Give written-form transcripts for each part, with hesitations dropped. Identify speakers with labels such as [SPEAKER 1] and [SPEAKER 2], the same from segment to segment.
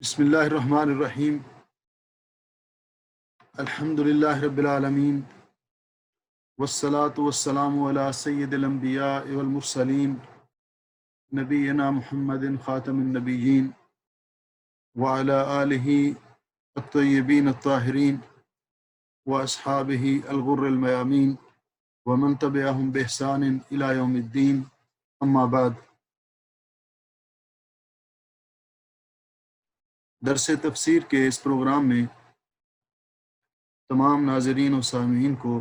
[SPEAKER 1] بسم اللہ الرحمن الرحیم الحمد للہ رب العالمین والصلاة والسلام علی سید الانبیاء والمرسلین نبینا محمد خاتم النبیین وعلی آلہ الطیبین الطاہرین واصحابہ الغر المیامین ومن تبعہم بإحسان الی یوم الدین اما بعد۔ درس تفسیر کے اس پروگرام میں تمام ناظرین و سامعین کو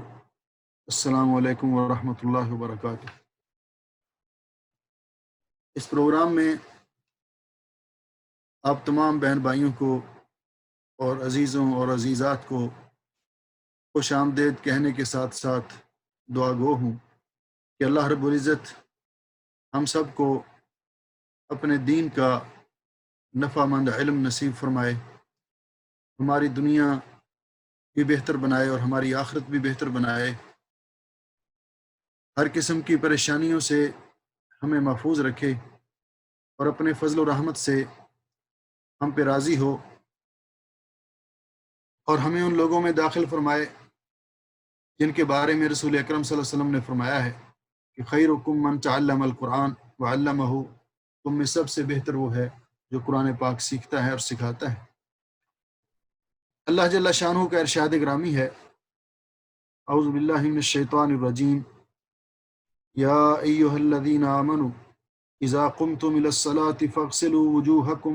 [SPEAKER 1] السلام علیکم ورحمۃ اللہ وبرکاتہ۔ اس پروگرام میں آپ تمام بہن بھائیوں کو اور عزیزوں اور عزیزات کو خوش آمدید کہنے کے ساتھ ساتھ دعا گو ہوں کہ اللہ رب العزت ہم سب کو اپنے دین کا نفع مند علم نصیب فرمائے، ہماری دنیا بھی بہتر بنائے اور ہماری آخرت بھی بہتر بنائے، ہر قسم کی پریشانیوں سے ہمیں محفوظ رکھے اور اپنے فضل و رحمت سے ہم پہ راضی ہو، اور ہمیں ان لوگوں میں داخل فرمائے جن کے بارے میں رسول اکرم صلی اللہ علیہ وسلم نے فرمایا ہے کہ خیرکم من تعلم القرآن وعلمہ، تم میں سب سے بہتر وہ ہے جو قرآن پاک سیکھتا ہے اور سکھاتا ہے۔ اللہ جل شانہ کا ارشاد گرامی ہے، اعوذ باللہ من الشیطان الرجیم، یا ایہا الذین آمنوا اذا قمتم الى الصلاة فاغسلوا وجوہکم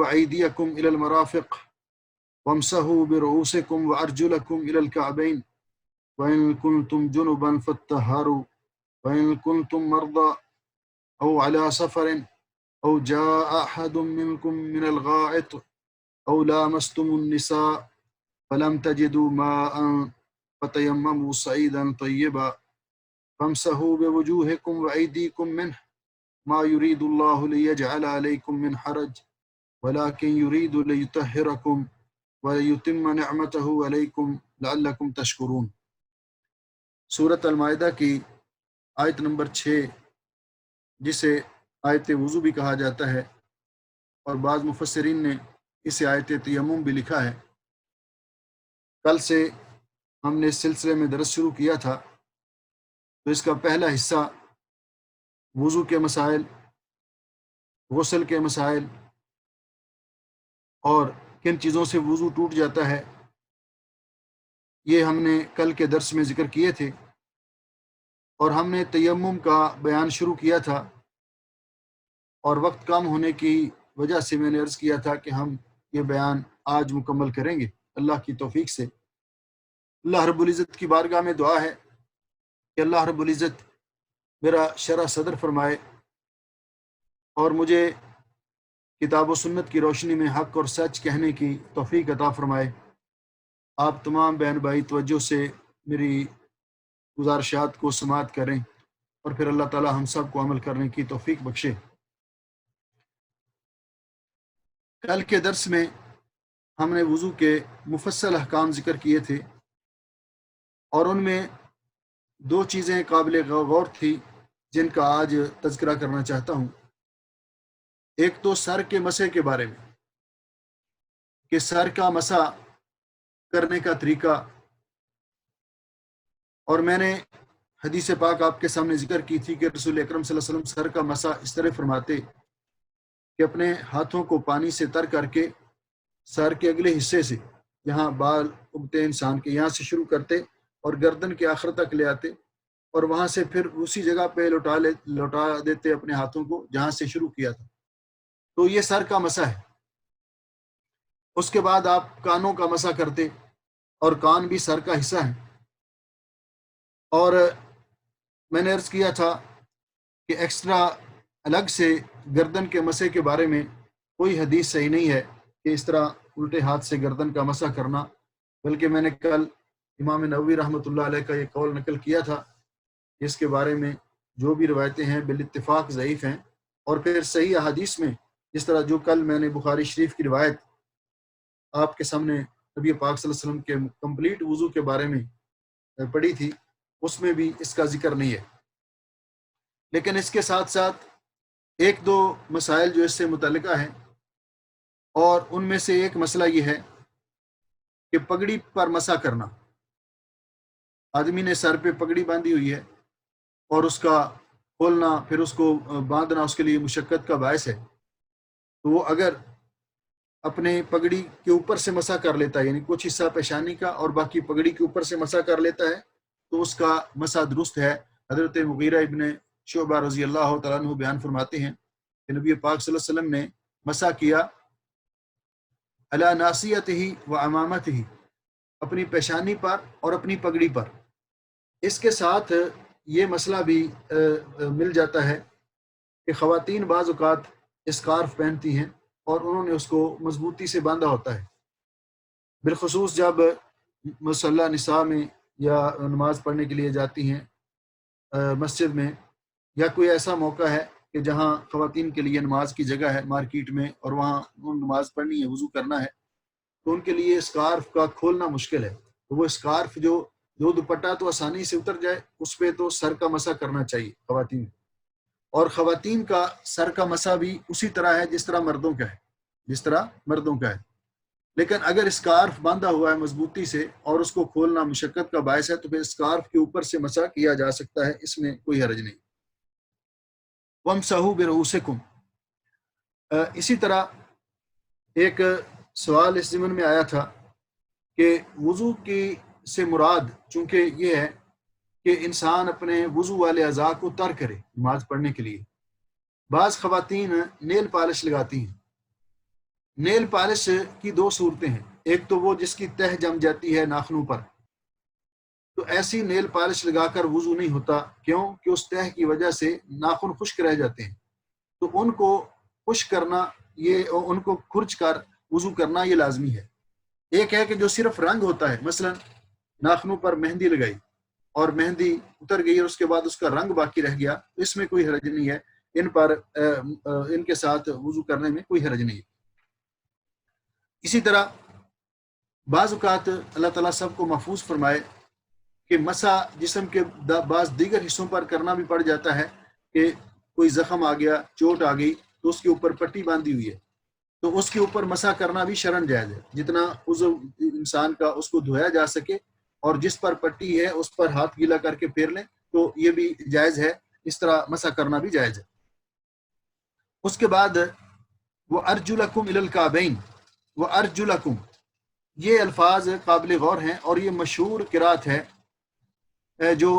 [SPEAKER 1] وایدیکم الى المرافق وامسحوا برؤوسکم وارجلکم الى الکعبین وإن كنتم جنبا فاطہروا وإن كنتم مرضى أو على سفر أو جاء أحد منكم من الغائط أو لامستم النساء فلم تجدوا ماء فتيمموا صعيدا طيبا فامسحوا بوجوهكم وأيديكم منه ما يريد الله ليجعل عليكم من حرج ولكن يريد ليطهركم ويتم نعمته عليكم لعلكم تشكرون۔ سورۃ المائدہ کی آیت نمبر 6، جسے آیت وضو بھی کہا جاتا ہے، اور بعض مفسرین نے اسے آیت تیمم بھی لکھا ہے۔ کل سے ہم نے اس سلسلے میں درس شروع کیا تھا، تو اس کا پہلا حصہ وضو کے مسائل، غسل کے مسائل اور کن چیزوں سے وضو ٹوٹ جاتا ہے، یہ ہم نے کل کے درس میں ذکر کیے تھے، اور ہم نے تیمم کا بیان شروع کیا تھا، اور وقت کم ہونے کی وجہ سے میں نے عرض کیا تھا کہ ہم یہ بیان آج مکمل کریں گے اللہ کی توفیق سے۔ اللہ رب العزت کی بارگاہ میں دعا ہے کہ اللہ رب العزت میرا شرح صدر فرمائے اور مجھے کتاب و سنت کی روشنی میں حق اور سچ کہنے کی توفیق عطا فرمائے۔ آپ تمام بہن بھائی توجہ سے میری گزارشات کو سماعت کریں، اور پھر اللہ تعالی ہم سب کو عمل کرنے کی توفیق بخشے۔ کل کے درس میں ہم نے وضو کے مفصل احکام ذکر کیے تھے، اور ان میں دو چیزیں قابل غور تھی جن کا آج تذکرہ کرنا چاہتا ہوں۔ ایک تو سر کے مسح کے بارے میں، کہ سر کا مسح کرنے کا طریقہ، اور میں نے حدیث پاک آپ کے سامنے ذکر کی تھی کہ رسول اکرم صلی اللہ علیہ وسلم سر کا مسح اس طرح فرماتے کہ اپنے ہاتھوں کو پانی سے تر کر کے سر کے اگلے حصے سے، جہاں بال اگتے انسان کے، یہاں سے شروع کرتے اور گردن کے آخر تک لے آتے، اور وہاں سے پھر اسی جگہ پہ لوٹا دیتے اپنے ہاتھوں کو جہاں سے شروع کیا تھا۔ تو یہ سر کا مسح ہے۔ اس کے بعد آپ کانوں کا مسح کرتے، اور کان بھی سر کا حصہ ہے۔ اور میں نے عرض کیا تھا کہ ایکسٹرا الگ سے گردن کے مسح کے بارے میں کوئی حدیث صحیح نہیں ہے کہ اس طرح الٹے ہاتھ سے گردن کا مسح کرنا، بلکہ میں نے کل امام نووی رحمۃ اللہ علیہ کا یہ قول نقل کیا تھا، جس کے بارے میں جو بھی روایتیں ہیں بالاتفاق ضعیف ہیں، اور پھر صحیح احادیث میں جس طرح جو کل میں نے بخاری شریف کی روایت آپ کے سامنے نبی پاک صلی اللہ علیہ وسلم کے کمپلیٹ وضو کے بارے میں پڑھی تھی، اس میں بھی اس کا ذکر نہیں ہے۔ لیکن اس کے ساتھ ساتھ ایک دو مسائل جو اس سے متعلقہ ہیں، اور ان میں سے ایک مسئلہ یہ ہے کہ پگڑی پر مسح کرنا. آدمی نے سر پہ پگڑی باندھی ہوئی ہے اور اس کا کھولنا پھر اس کو باندھنا اس کے لیے مشقت کا باعث ہے، تو وہ اگر اپنے پگڑی کے اوپر سے مسح کر لیتا ہے، یعنی کچھ حصہ پیشانی کا اور باقی پگڑی کے اوپر سے مسح کر لیتا ہے، تو اس کا مسح درست ہے. حضرت مغیرہ ابن شعبہ رضی اللہ تعالیٰ عنہ بیان فرماتے ہیں کہ نبی پاک صلی اللہ علیہ وسلم نے مسح کیا علی ناصیتہ و امامتہ، اپنی پیشانی پر اور اپنی پگڑی پر. اس کے ساتھ یہ مسئلہ بھی مل جاتا ہے کہ خواتین بعض اوقات اسکارف پہنتی ہیں اور انہوں نے اس کو مضبوطی سے باندھا ہوتا ہے، بالخصوص جب مصلی نساء میں یا نماز پڑھنے کے لیے جاتی ہیں مسجد میں، یا کوئی ایسا موقع ہے کہ جہاں خواتین کے لیے نماز کی جگہ ہے مارکیٹ میں اور وہاں نماز پڑھنی ہے، وضو کرنا ہے، تو ان کے لیے اسکارف کا کھولنا مشکل ہے. تو وہ اسکارف جو دوپٹہ تو آسانی سے اتر جائے، اس پہ تو سر کا مسح کرنا چاہیے خواتین. اور خواتین کا سر کا مسح بھی اسی طرح ہے جس طرح مردوں کا ہے، جس طرح مردوں کا ہے. لیکن اگر اسکارف باندھا ہوا ہے مضبوطی سے اور اس کو کھولنا مشقت کا باعث ہے، تو پھر اسکارف کے اوپر سے مسح کیا جا سکتا ہے، اس میں کوئی حرج نہیں. وَامْسَحُوا بِرُؤُوسِكُمْ، اسی طرح ایک سوال اس ضمن میں آیا تھا کہ وضو کی سے مراد چونکہ یہ ہے کہ انسان اپنے وضو والے اعضاء کو تر کرے نماز پڑھنے کے لیے. بعض خواتین نیل پالش لگاتی ہیں. نیل پالش کی دو صورتیں ہیں، ایک تو وہ جس کی تہ جم جاتی ہے ناخنوں پر، تو ایسی نیل پالش لگا کر وضو نہیں ہوتا. کیوں؟ کہ اس تہ کی وجہ سے ناخن خشک رہ جاتے ہیں، تو ان کو خشک کرنا، یہ ان کو کھرچ کر وضو کرنا یہ لازمی ہے. ایک ہے کہ جو صرف رنگ ہوتا ہے، مثلا ناخنوں پر مہندی لگائی اور مہندی اتر گئی اور اس کے بعد اس کا رنگ باقی رہ گیا، اس میں کوئی حرج نہیں ہے، ان کے ساتھ وضو کرنے میں کوئی حرج نہیں ہے. اسی طرح بعض اوقات اللہ تعالیٰ سب کو محفوظ فرمائے کہ مسح جسم کے بعض دیگر حصوں پر کرنا بھی پڑ جاتا ہے کہ کوئی زخم آ گیا، چوٹ آ گئی، تو اس کے اوپر پٹی باندھی ہوئی ہے، تو اس کے اوپر مسح کرنا بھی شرعاً جائز ہے. جتنا عضو انسان کا اس کو دھویا جا سکے اور جس پر پٹی ہے اس پر ہاتھ گیلا کر کے پھیر لیں تو یہ بھی جائز ہے، اس طرح مسح کرنا بھی جائز ہے. اس کے بعد وَأَرْجُلَكُمْ إِلَى الْكَعْبَيْنِ، وَأَرْجُلَكُمْ، یہ الفاظ قابل غور ہیں اور یہ مشہور قرات ہے جو،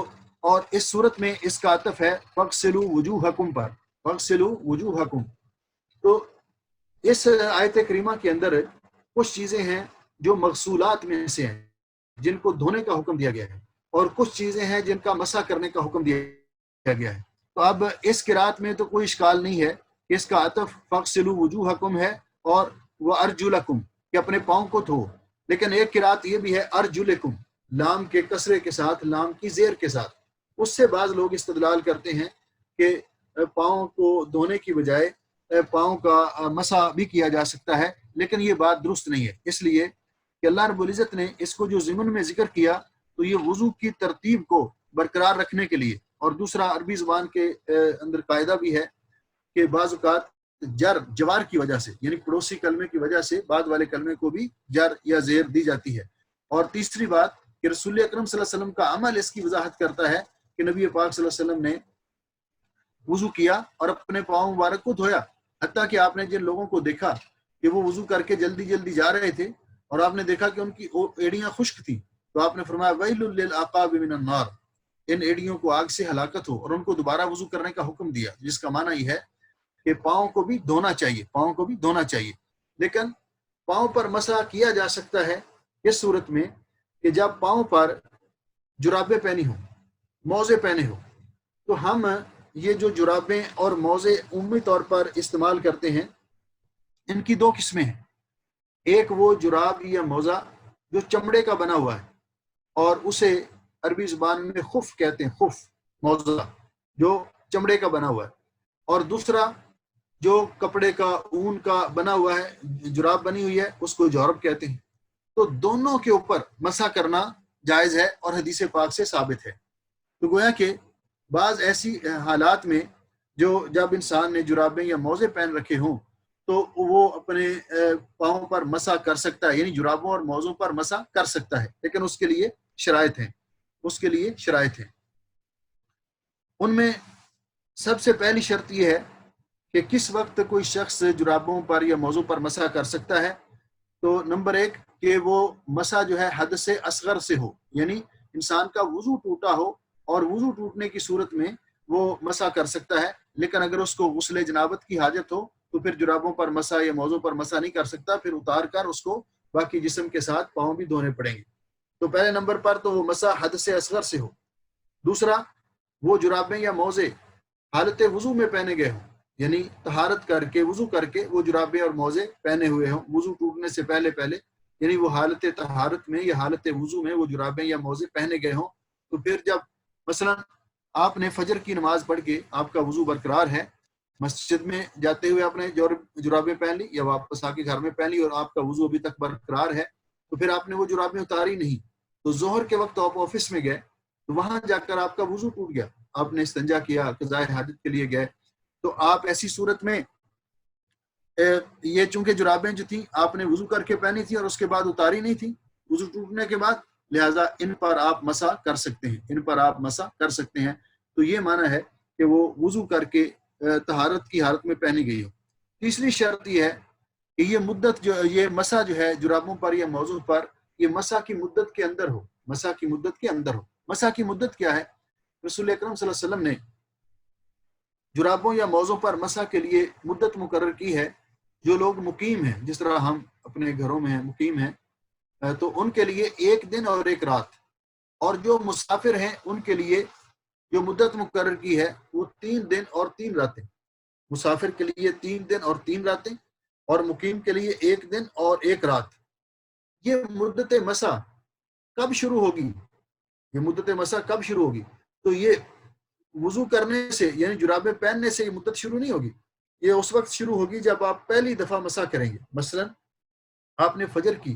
[SPEAKER 1] اور اس صورت میں اس کا عطف ہے فَاغْسِلُوا وُجُوهَكُمْ پر، فَاغْسِلُوا وُجُوهَكُمْ. تو اس آیت کریمہ کے اندر کچھ چیزیں ہیں جو مغسولات میں سے ہیں جن کو دھونے کا حکم دیا گیا ہے، اور کچھ چیزیں ہیں جن کا مسح کرنے کا حکم دیا گیا ہے. تو اب اس قرات میں تو کوئی اشکال نہیں ہے کہ اس کا عطف فَاغْسِلُوا وُجُوهَكُمْ ہے اور وَأَرْجُلَكُمْ کہ اپنے پاؤں کو دھو. لیکن ایک قرات یہ بھی ہے أَرْجُلِكُمْ، لام کے کسرے کے ساتھ، لام کی زیر کے ساتھ. اس سے بعض لوگ استدلال کرتے ہیں کہ پاؤں کو دھونے کی بجائے پاؤں کا مسح بھی کیا جا سکتا ہے، لیکن یہ بات درست نہیں ہے، اس لیے کہ اللہ رب العزت نے اس کو جو ضمن میں ذکر کیا تو یہ وضو کی ترتیب کو برقرار رکھنے کے لیے. اور دوسرا عربی زبان کے اندر قاعدہ بھی ہے کہ بعض اوقات جوار کی وجہ سے، یعنی پڑوسی کلمے کی وجہ سے بعد والے کلمے کو بھی جر یا زیر دی جاتی ہے. اور تیسری بات کہ رسول اکرم صلی اللہ علیہ وسلم کا عمل اس کی وضاحت کرتا ہے کہ نبی پاک صلی اللہ علیہ وسلم نے وضو کیا اور اپنے پاؤں مبارک کو دھویا، حتیٰ کہ آپ نے جن لوگوں کو دیکھا کہ وہ وضو کر کے جلدی جلدی جا رہے تھے اور آپ نے دیکھا کہ ان کی ایڑیاں خشک تھیں، تو آپ نے فرمایا وَيْلٌ لِّلْعَقَابِ مِنَ النَّارِ، ان ایڑیوں کو آگ سے ہلاکت ہو، اور ان کو دوبارہ وضو کرنے کا حکم دیا، جس کا معنی یہ ہے کہ پاؤں کو بھی دھونا چاہیے، پاؤں کو بھی دھونا چاہیے. لیکن پاؤں پر مسح کیا جا سکتا ہے اس صورت میں کہ جب پاؤں پر جرابیں پہنی ہوں، موزے پہنے ہوں. تو ہم یہ جو جرابیں اور موزے عمومی طور پر استعمال کرتے ہیں، ان کی دو قسمیں ہیں. ایک وہ جراب یا موزہ جو چمڑے کا بنا ہوا ہے اور اسے عربی زبان میں خف کہتے ہیں، خف موزہ جو چمڑے کا بنا ہوا ہے. اور دوسرا جو کپڑے کا، اون کا بنا ہوا ہے، جراب بنی ہوئی ہے، اس کو جورب کہتے ہیں. تو دونوں کے اوپر مسح کرنا جائز ہے اور حدیث پاک سے ثابت ہے. تو گویا کہ بعض ایسی حالات میں جو جب انسان نے جرابیں یا موزے پہن رکھے ہوں تو وہ اپنے پاؤں پر مسح کر سکتا ہے، یعنی جرابوں اور موزوں پر مسح کر سکتا ہے، لیکن اس کے لیے شرائط ہیں، اس کے لیے شرائط ہیں۔ ان میں سب سے پہلی شرط یہ ہے کہ کس وقت کوئی شخص جرابوں پر یا موزوں پر مسح کر سکتا ہے۔ تو نمبر ایک کہ وہ مسح جو ہے حد سے اصغر سے ہو، یعنی انسان کا وضو ٹوٹا ہو اور وضو ٹوٹنے کی صورت میں وہ مسح کر سکتا ہے، لیکن اگر اس کو غسل جنابت کی حاجت ہو تو پھر جرابوں پر مسح یا موزوں پر مسح نہیں کر سکتا، پھر اتار کر اس کو باقی جسم کے ساتھ پاؤں بھی دھونے پڑیں گے۔ تو پہلے نمبر پر تو وہ مسح حد سے اصغر سے ہو۔ دوسرا، وہ جرابیں یا موزے حالت وضو میں پہنے گئے ہوں، یعنی طہارت کر کے وضو کر کے وہ جرابیں اور موزے پہنے ہوئے ہوں وضو ٹوٹنے سے پہلے یعنی وہ حالت طہارت میں یا حالت وضو میں وہ جرابیں یا موزے پہنے گئے ہوں۔ تو پھر جب مثلا آپ نے فجر کی نماز پڑھ کے آپ کا وضو برقرار ہے، مسجد میں جاتے ہوئے آپ نے جرابیں پہن لی یا واپس آ کے گھر میں پہن لی اور آپ کا وضو ابھی تک برقرار ہے، تو پھر آپ نے وہ جرابیں اتاری نہیں، تو ظہر کے وقت آپ آفس میں گئے تو وہاں جا کر آپ کا وضو ٹوٹ گیا، آپ نے استنجا کیا، قضاء حاجت کے لیے گئے، تو آپ ایسی صورت میں یہ چونکہ جرابیں جو تھیں آپ نے وضو کر کے پہنی تھی اور اس کے بعد اتاری نہیں تھی وضو ٹوٹنے کے بعد، لہٰذا ان پر آپ مسح کر سکتے ہیں، ان پر آپ مسح کر سکتے ہیں۔ تو یہ معنی ہے کہ وہ وضو کر کے طہارت کی حالت میں پہنی گئی ہو۔ تیسری شرط یہ ہے کہ یہ مدت جو یہ مسح جو ہے جرابوں پر یا موضوع پر، یہ مسح کی مدت کے اندر ہو، مسح کی مدت کے اندر ہو۔ مسح کی مدت کیا ہے؟ رسول اکرم صلی اللہ علیہ وسلم نے جرابوں یا موزوں پر مسح کے لیے مدت مقرر کی ہے۔ جو لوگ مقیم ہیں، جس طرح ہم اپنے گھروں میں ہیں مقیم ہیں، تو ان کے لیے 1 دن اور 1 رات، اور جو مسافر ہیں ان کے لیے جو مدت مقرر کی ہے وہ 3 دن اور 3 راتیں، مسافر کے لیے 3 دن اور 3 راتیں اور مقیم کے لیے 1 دن اور 1 رات۔ یہ مدت مسح کب شروع ہوگی؟ یہ مدت مسح کب شروع ہوگی؟ تو یہ وضو کرنے سے یعنی جرابیں پہننے سے یہ مدت شروع نہیں ہوگی، یہ اس وقت شروع ہوگی جب آپ پہلی دفعہ مسح کریں گے۔ مثلا آپ نے فجر کی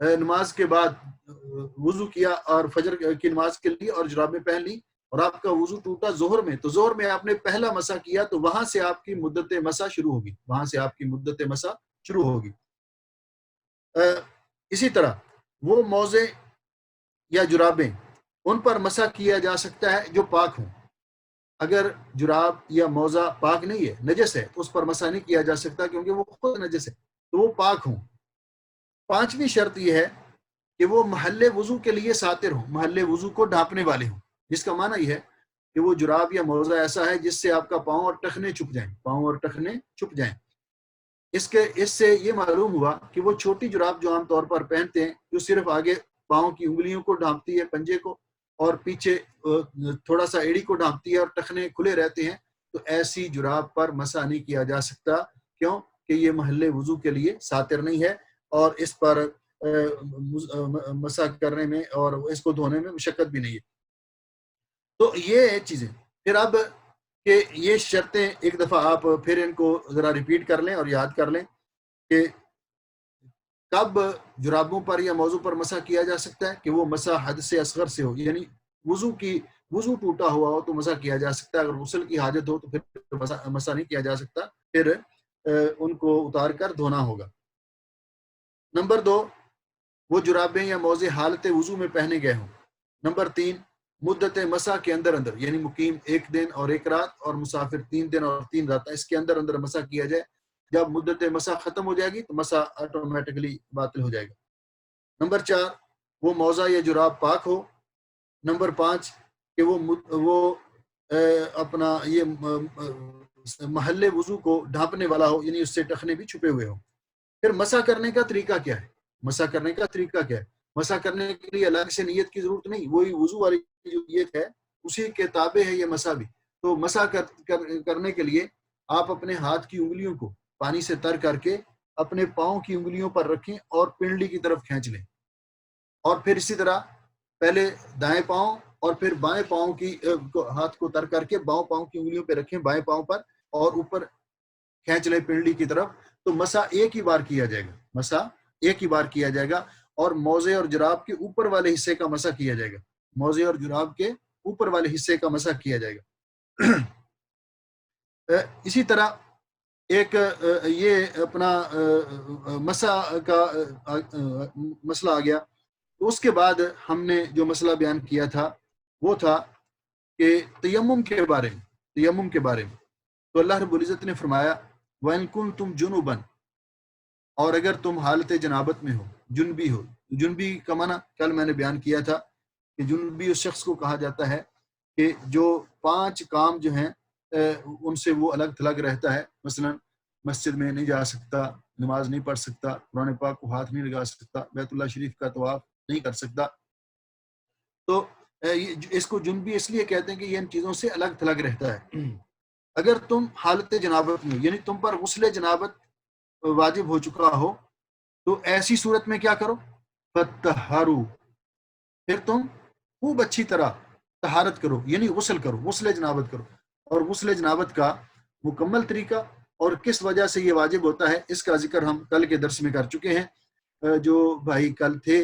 [SPEAKER 1] نماز کے بعد وضو کیا اور فجر کی نماز کے لیے اور جرابیں پہن لی اور آپ کا وضو ٹوٹا ظہر میں، تو ظہر میں آپ نے پہلا مسح کیا، تو وہاں سے آپ کی مدت مسح شروع ہوگی، وہاں سے آپ کی مدت مسح شروع ہوگی۔ اسی طرح وہ موزے یا جرابیں ان پر مسح کیا جا سکتا ہے جو پاک ہوں۔ اگر جراب یا موزہ پاک نہیں ہے، نجس ہے، تو اس پر مسح نہیں کیا جا سکتا کیونکہ وہ خود نجس ہے، تو وہ پاک ہوں۔ 5ویں شرط یہ ہے کہ وہ محل وضو کے لیے ساتر ہوں، محل وضو کو ڈھانپنے والے ہوں، جس کا معنی یہ ہے کہ وہ جراب یا موزہ ایسا ہے جس سے آپ کا پاؤں اور ٹخنے چھپ جائیں، پاؤں اور ٹخنے چھپ جائیں۔ اس سے یہ معلوم ہوا کہ وہ چھوٹی جراب جو عام طور پر پہنتے ہیں، جو صرف آگے پاؤں کی انگلیوں کو ڈھانپتی ہے، پنجے کو، اور پیچھے تھوڑا سا ایڑی کو ڈھانپتی ہے اور ٹخنے کھلے رہتے ہیں، تو ایسی جراب پر مسح نہیں کیا جا سکتا۔ کیوں؟ کہ یہ محل وضو کے لیے ساتر نہیں ہے اور اس پر مسح کرنے میں اور اس کو دھونے میں مشقت بھی نہیں ہے۔ تو یہ چیزیں پھر اب کہ یہ شرطیں ایک دفعہ آپ پھر ان کو ذرا ریپیٹ کر لیں اور یاد کر لیں کہ کب جرابوں پر یا موضوع پر مسح کیا جا سکتا ہے کہ وہ مسح حد سے اصغر سے ہو، یعنی وضو ٹوٹا ہوا ہو تو مسح کیا جا سکتا ہے، اگر غسل کی حاجت ہو تو پھر مسح نہیں کیا جا سکتا، پھر ان کو اتار کر دھونا ہوگا۔ نمبر 2، وہ جرابیں یا موزے حالت وضو میں پہنے گئے ہوں۔ نمبر 3، مدت مسح کے اندر یعنی مقیم 1 دن اور 1 رات اور مسافر 3 دن اور 3 رات، اس کے اندر مسح کیا جائے۔ جب مدت مسح ختم ہو جائے گی تو مسح آٹومیٹکلی باطل ہو جائے گا۔ نمبر 4، وہ موزہ یا جراب پاک ہو۔ نمبر 5، کہ وہ اپنا یہ محل وضو کو ڈھانپنے والا ہو، یعنی اس سے ٹخنے بھی چھپے ہوئے ہوں۔ پھر مسح کرنے کا طریقہ کیا ہے؟ مسح کرنے کا طریقہ کیا ہے؟ مسح کرنے کے لیے الگ سے نیت کی ضرورت نہیں، وہی وضو والی جو نیت ہے اسی کے تابع ہے یہ مسح بھی۔ تو مسح کرنے کے لیے آپ اپنے ہاتھ کی انگلیوں کو پانی سے تر کر کے اپنے پاؤں کی انگلیوں پر رکھیں اور پنڈلی کی طرف کھینچ لیں، اور پھر اسی طرح پہلے دائیں پاؤں اور پھر بائیں پاؤں کی ہاتھ کو تر کر کے بائیں پاؤں کی انگلیوں پہ رکھیں، بائیں پاؤں پر، اور اوپر کھینچ لیں پنڈلی کی طرف۔ تو مسح ایک ہی بار کیا جائے گا، مسح ایک ہی بار کیا جائے گا، اور موزے اور جراب کے اوپر والے حصے کا مسح کیا جائے گا، موزے اور جراب کے اوپر والے حصے کا مسح کیا جائے گا۔ اسی طرح ایک یہ اپنا مسا کا مسئلہ آ گیا. تو اس کے بعد ہم نے جو مسئلہ بیان کیا تھا وہ تھا کہ تیمم کے بارے میں. تیمم کے بارے میں تو اللہ رب العزت نے فرمایا وَإِن كُنتُمْ جُنُبًا، اور اگر تم حالت جنابت میں ہو، جنبی ہو. جنبی کا معنی کل میں نے بیان کیا تھا کہ جنبی اس شخص کو کہا جاتا ہے کہ جو 5 کام جو ہیں ان سے وہ الگ تھلگ رہتا ہے. مثلا مسجد میں نہیں جا سکتا، نماز نہیں پڑھ سکتا، قرآن پاک کو ہاتھ نہیں لگا سکتا، بیت اللہ شریف کا طواف نہیں کر سکتا. تو اس کو جنبی اس لیے کہتے ہیں کہ یہ ان چیزوں سے الگ تھلگ رہتا ہے. اگر تم حالت جنابت میں، یعنی تم پر غسل جنابت واجب ہو چکا ہو، تو ایسی صورت میں کیا کرو؟ فَتَّحَّرُوا، پھر تم خوب اچھی طرح طہارت کرو، یعنی غسل کرو، غسل جنابت کرو. اور غسل جنابت کا مکمل طریقہ اور کس وجہ سے یہ واجب ہوتا ہے اس کا ذکر ہم کل کے درس میں کر چکے ہیں. جو بھائی کل تھے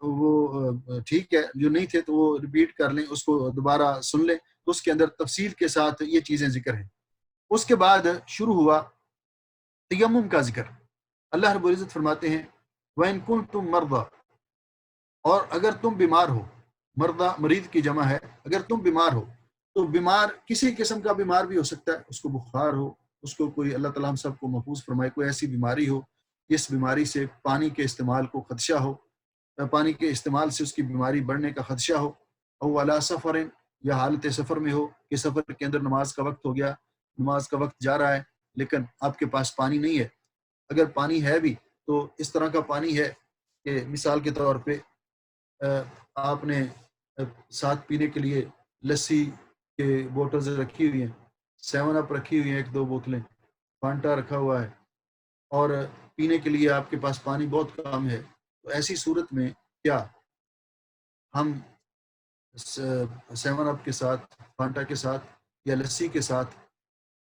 [SPEAKER 1] وہ ٹھیک ہے، جو نہیں تھے تو وہ ریپیٹ کر لیں، اس کو دوبارہ سن لیں، تو اس کے اندر تفصیل کے ساتھ یہ چیزیں ذکر ہیں. اس کے بعد شروع ہوا تیمم کا ذکر. اللہ رب العزت فرماتے ہیں وَإِن كُنتُم مَرْضَىٰ، اور اگر تم بیمار ہو. مردہ مریض کی جمع ہے. اگر تم بیمار ہو تو بیمار کسی قسم کا بیمار بھی ہو سکتا ہے، اس کو بخار ہو، اس کو کوئی، اللہ تعالیٰ ہم سب کو محفوظ فرمائے، کوئی ایسی بیماری ہو جس بیماری سے پانی کے استعمال کو خدشہ ہو، پانی کے استعمال سے اس کی بیماری بڑھنے کا خدشہ ہو. او علی سفر، یا حالت سفر میں ہو کہ سفر کے اندر نماز کا وقت ہو گیا، نماز کا وقت جا رہا ہے لیکن آپ کے پاس پانی نہیں ہے. اگر پانی ہے بھی تو اس طرح کا پانی ہے کہ مثال کے طور پہ آپ نے ساتھ پینے کے لیے لسی کے بوٹلز رکھی ہوئی ہیں، 7 اپ رکھی ہوئی ہیں، 1-2 بوتلیں، فانٹا رکھا ہوا ہے، اور پینے کے لیے آپ کے پاس پانی بہت کم ہے. تو ایسی صورت میں کیا ہم 7 اپ کے ساتھ، فانٹا کے ساتھ یا لسی کے ساتھ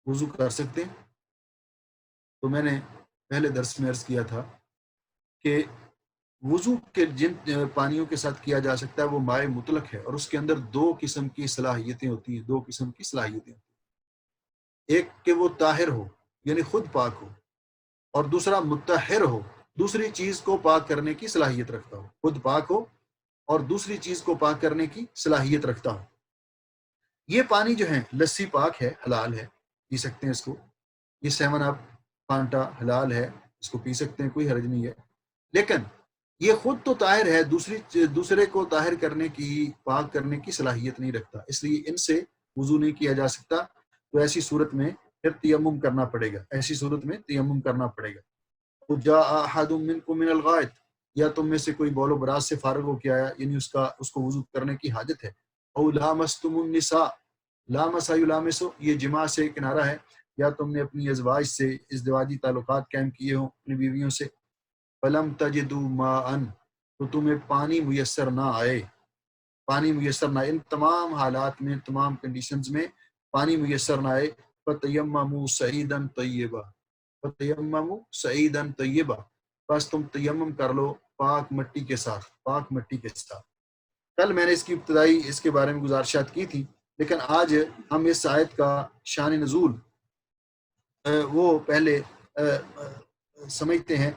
[SPEAKER 1] وضو کر سکتے ہیں؟ تو میں نے پہلے درس میں عرض کیا تھا کہ وضو کے جن پانیوں کے ساتھ کیا جا سکتا ہے وہ مائع مطلق ہے، اور اس کے اندر 2 قسم کی صلاحیتیں ہوتی ہیں. 2 قسم کی صلاحیتیں ہوتی ہیں. ایک کہ وہ طاہر ہو، یعنی خود پاک ہو، اور دوسرا مطہر ہو، دوسری چیز کو پاک کرنے کی صلاحیت رکھتا ہو. خود پاک ہو اور دوسری چیز کو پاک کرنے کی صلاحیت رکھتا ہو. یہ پانی جو ہے لسی پاک ہے، حلال ہے، پی سکتے ہیں اس کو. یہ 7 اپ، فانٹا حلال ہے، اس کو پی سکتے ہیں، کوئی حرج نہیں ہے. لیکن یہ خود تو طاہر ہے، دوسرے کو طاہر کرنے کی، پاک کرنے کی صلاحیت نہیں رکھتا، اس لیے ان سے وضو نہیں کیا جا سکتا. تو ایسی صورت میں پھر تیمم کرنا پڑے گا. ایسی صورت میں تیمم کرنا پڑے گا. تو جاء احد منکم من الغائط، یا تم میں سے کوئی بول و براز سے فارغ ہو کے آیا، یعنی اس کو وضو کرنے کی حاجت ہے. او لامستم النساء، لامس یلامسو، یہ جماع سے کنارہ ہے، یا تم نے اپنی ازواج سے ازدواجی تعلقات قائم کیے ہوں اپنی بیویوں سے. فلم تجدوا ماء، تو تمہیں پانی میسر نہ آئے. پانی میسر نہ آئے، ان تمام حالات میں، تمام کنڈیشنز میں پانی میسر نہ آئے. فتیمموا صعیدا طیبا، فتیمموا صعیدا طیبا، بس تم تیمم کر لو پاک مٹی کے ساتھ، پاک مٹی کے ساتھ. کل میں نے اس کی ابتدائی اس کے بارے میں گزارشات کی تھی، لیکن آج ہم اس آیت کا شان نزول وہ پہلے سمجھتے ہیں.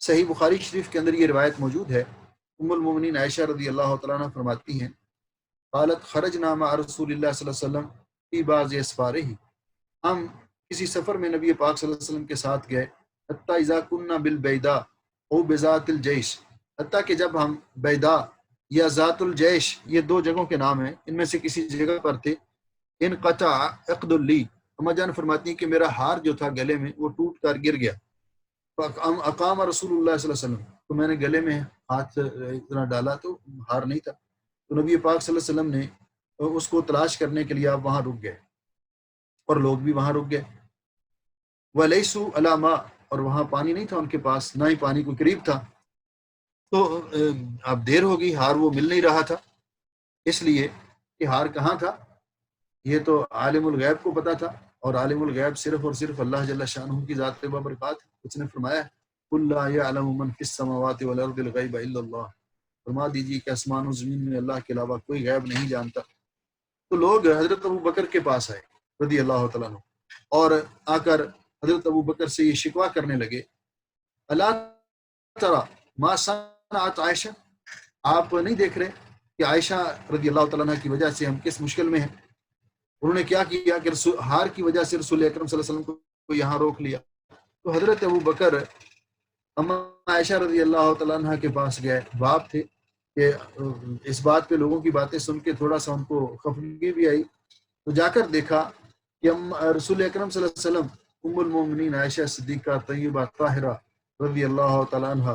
[SPEAKER 1] صحیح بخاری شریف کے اندر یہ روایت موجود ہے. ام المومنین عائشہ رضی اللہ تعالیٰ عنہ فرماتی ہیں قالت خرجنا مع رسول اللہ صلی اللہ علیہ وسلم فی بعض اسفارہ، ہم کسی سفر میں نبی پاک صلی اللہ علیہ وسلم کے ساتھ گئے. حتی اذا کنا بالبیداء او بذات الجیش، حتیٰ کہ جب ہم بیدا یا ذات الجیش، یہ 2 جگہوں کے نام ہیں، ان میں سے کسی جگہ پر تھے. انقطع عقد لی، اما جان فرماتی ہیں کہ میرا ہار جو تھا گلے میں وہ ٹوٹ کر گر گیا. اقام رسول اللہ صلی اللہ علیہ وسلم، تو میں نے گلے میں ہاتھ اتنا ڈالا تو ہار نہیں تھا. تو نبی پاک صلی اللہ علیہ وسلم نے اس کو تلاش کرنے کے لیے آپ وہاں رک گئے، اور لوگ بھی وہاں رک گئے. وَلَيْسُوا عَلَىٰ مَاءٍ، اور وہاں پانی نہیں تھا ان کے پاس، نہ ہی پانی کو قریب تھا. تو اب دیر ہو گئی، ہار وہ مل نہیں رہا تھا. اس لیے کہ ہار کہاں تھا یہ تو عالم الغیب کو پتا تھا، اور عالم الغیب صرف اور صرف اللہ جل شانہ کی ذات بابرکات. اس نے فرمایا قُل لَا يَعْلَمُ مَنْ فِي السَّمَاوَاتِ وَالْأَرْضِ الْغَيْبَ إِلَّا اللَّهُ، فرما دیجیے کہ آسمان و زمین میں اللہ کے علاوہ کوئی غیب نہیں جانتا. تو لوگ حضرت ابو بکر کے پاس آئے رضی اللہ تعالیٰ عنہ، اور آ کر حضرت ابو بکر سے یہ شکوہ کرنے لگے، اللہ ترى ما صنعت عائشہ، آپ نہیں دیکھ رہے کہ عائشہ رضی اللہ تعالیٰ عنہ کی وجہ سے ہم کس مشکل میں ہیں؟ انہوں نے کیا کیا کہ ہار کی وجہ سے رسول اکرم صلی اللہ علیہ وسلم کو یہاں روک لیا۔ تو حضرت ابو بکر اما عائشہ رضی اللہ تعالیٰ عنہ کے پاس گئے، باپ تھے کہ اس بات پہ لوگوں کی باتیں سن کے تھوڑا سا ان کو خفگی بھی آئی، تو جا کر دیکھا کہ رسول اکرم صلی اللہ علیہ وسلم ام المومنین عائشہ صدیقہ طیبہ طاہرہ رضی اللہ تعالیٰ عنہ